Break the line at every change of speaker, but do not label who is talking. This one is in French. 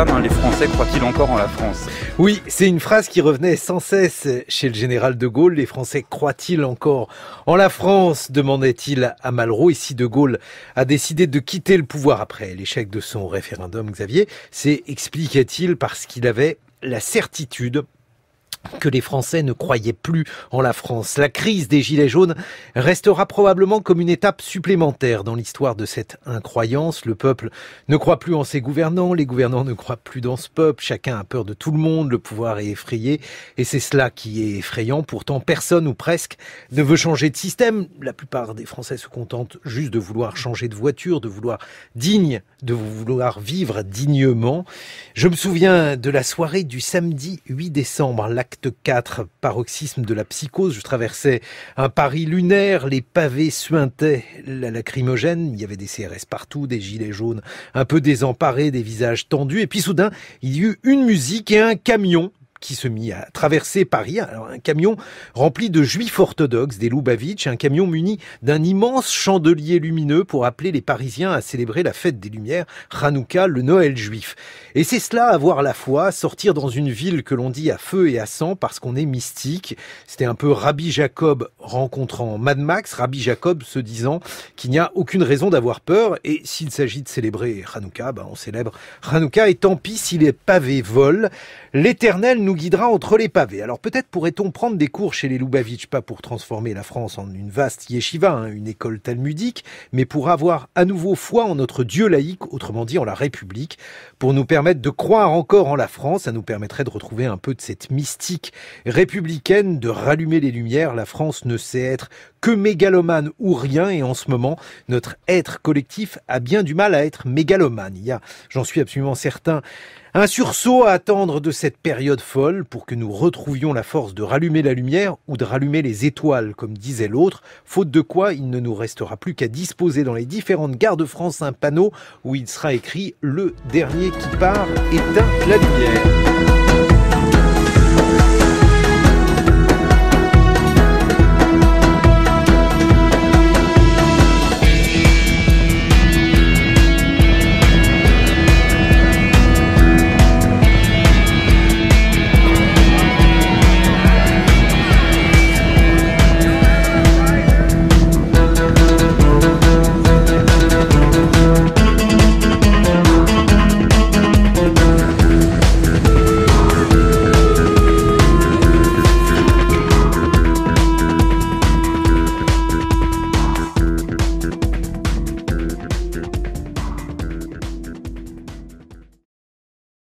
partisane, les Français croient-ils encore en la France?
Oui, c'est une phrase qui revenait sans cesse chez le général de Gaulle. Les Français croient-ils encore en la France, demandait-il à Malraux. Et si de Gaulle a décidé de quitter le pouvoir après l'échec de son référendum, Xavier, c'est, expliquait-il, parce qu'il avait la certitude que les Français ne croyaient plus en la France. La crise des Gilets jaunes restera probablement comme une étape supplémentaire dans l'histoire de cette incroyance. Le peuple ne croit plus en ses gouvernants, les gouvernants ne croient plus dans ce peuple, chacun a peur de tout le monde, le pouvoir est effrayé, et c'est cela qui est effrayant. Pourtant, personne ou presque ne veut changer de système. La plupart des Français se contentent juste de vouloir changer de voiture, de vouloir vivre dignement. Je me souviens de la soirée du samedi 8 décembre, l'acte 4, paroxysme de la psychose. Je traversais un Paris lunaire, les pavés suintaient la lacrymogène, il y avait des CRS partout, des gilets jaunes un peu désemparés, des visages tendus, et puis soudain, il y eut une musique et un camion qui se mit à traverser Paris. Alors, un camion rempli de juifs orthodoxes, des Loubavitch, un camion muni d'un immense chandelier lumineux pour appeler les Parisiens à célébrer la fête des Lumières, Hanouka, le Noël juif. Et c'est cela, avoir la foi, sortir dans une ville que l'on dit à feu et à sang parce qu'on est mystique. C'était un peu Rabbi Jacob rencontrant Mad Max, Rabbi Jacob se disant qu'il n'y a aucune raison d'avoir peur, et s'il s'agit de célébrer Hanouka, on célèbre Hanouka, et tant pis si les pavés volent. L'Éternel nous guidera entre les pavés. Alors peut-être pourrait-on prendre des cours chez les Loubavitch, pas pour transformer la France en une vaste yeshiva, une école talmudique, mais pour avoir à nouveau foi en notre Dieu laïque, autrement dit en la République, pour nous permettre de croire encore en la France. Ça nous permettrait de retrouver un peu de cette mystique républicaine, de rallumer les lumières. La France ne sait être que mégalomane ou rien, et en ce moment, notre être collectif a bien du mal à être mégalomane. Il y a, j'en suis absolument certain, un sursaut à attendre de cette période folle pour que nous retrouvions la force de rallumer la lumière ou de rallumer les étoiles, comme disait l'autre, faute de quoi il ne nous restera plus qu'à disposer dans les différentes gares de France un panneau où il sera écrit « Le dernier qui part éteint la lumière ».